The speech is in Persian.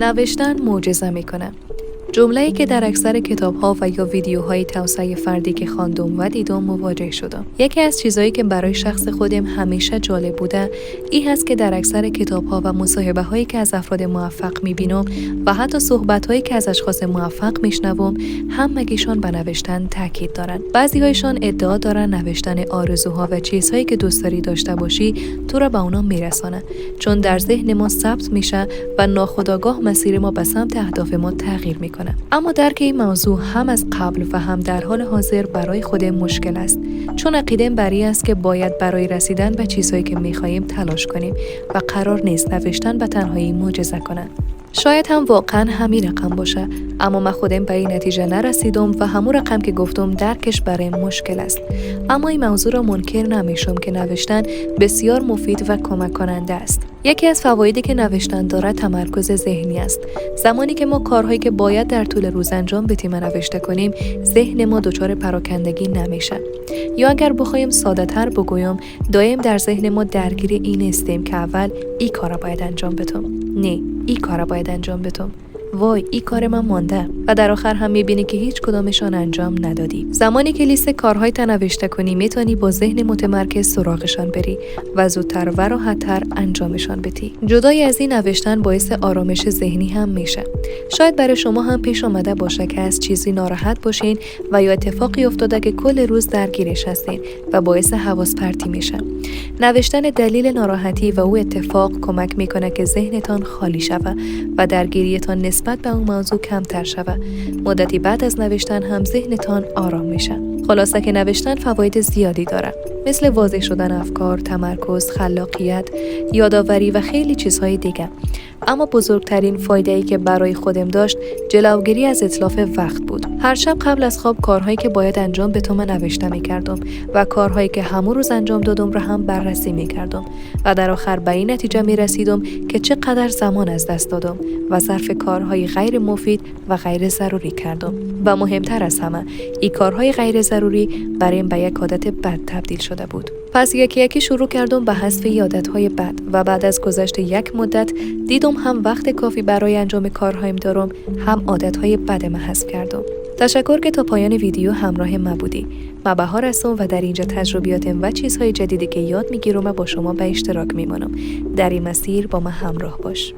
نوشتن معجزه میکنه. جمله‌ای که در اکثر کتاب‌ها و یا ویدیوهای توسعه فردی که خواندم و دیدم مواجه شدم. یکی از چیزایی که برای شخص خودم همیشه جالب بوده، این هست که در اکثر کتاب‌ها و مصاحبه‌هایی که از افراد موفق می‌بینم و حتی صحبت‌هایی که از اشخاص موفق میشنوم، همگیشان به نوشتن تاکید دارن. بعضی‌هایشان ادعا دارن نوشتن آرزوها و چیزهایی که دوست داری داشته باشی تو را به اونا میرسانه، چون در ذهن ما ثبت میشه و ناخودآگاه مسیر ما به سمت اهداف ما تغییر میکنه. اما درک این موضوع هم از قبل و هم در حال حاضر برای خودم مشکل است، چون عقیده‌ام بر این است که باید برای رسیدن به چیزهایی که می‌خواهیم تلاش کنیم و قرار نیست نوشتن به تنهایی معجزه کنه. شاید هم واقعا همین رقم باشه، اما من خودم به این نتیجه نرسیدم و همون رقم که گفتم درکش برای مشکل است. اما این موضوع را منکر نمیشم که نوشتن بسیار مفید و کمک کننده است. یکی از فوایدی که نوشتن داره تمرکز ذهنی است. زمانی که ما کارهایی که باید در طول روز انجام بدیم نوشته کنیم، ذهن ما دچار پراکندگی نمیشه. یا اگر بخوایم ساده‌تر بگویم، دائم در ذهن ما درگیر این استیم که اول این کارا باید انجام بدم. نه، این کارا باید انجام بدم. وای این کار من مانده و در آخر هم میبینی که هیچ کدامشان انجام ندادی. زمانی که لیست کارهای نوشته کنی میتونی با ذهن متمرکز سراغشان بری و زودتر و راحت‌تر انجامشان بدی. جدای از این نوشتن باعث آرامش ذهنی هم میشه. شاید برای شما هم پیش آمده باشه که از چیزی ناراحت باشین و یا اتفاقی افتاده که کل روز درگیرش هستین و باعث حواس پرتی میشه. نوشتن دلیل ناراحتی و او اتفاق کمک میکنه که ذهنتان خالی شود و درگیریتان نسبت به اون موضوع کمتر شود. مدتی بعد از نوشتن هم ذهنتان آرام میشه. خلاصه که نوشتن فواید زیادی داره، مثل واضح شدن افکار، تمرکز، خلاقیت، یادآوری و خیلی چیزهای دیگه. اما بزرگترین فایده‌ای که برای خودم داشت جلوگیری از اتلاف وقت بود. هر شب قبل از خواب کارهایی که باید انجام بدم نوشته می‌کردم و کارهایی که همون روز انجام دادم را هم بررسی می‌کردم و در آخر به این نتیجه می‌رسیدم که چقدر زمان از دست دادم و صرف کارهای غیر مفید و غیر ضروری کردم. و مهمتر از همه، این کارهای غیر ضروری برایم به یک عادت بد تبدیل شده بود. پس یکی یکی شروع کردم به حذف عادت‌های بد و بعد از گذشت یک مدت دیدم هم وقت کافی برای انجام کارهایم دارم، هم عادت‌های بد من حذف کردم. تشکر که تا پایان ویدیو همراه من بودی. من بهار هستم و در اینجا تجربیاتم و چیزهای جدیدی که یاد میگیرم و با شما به اشتراک میمانم. در این مسیر با من همراه باش.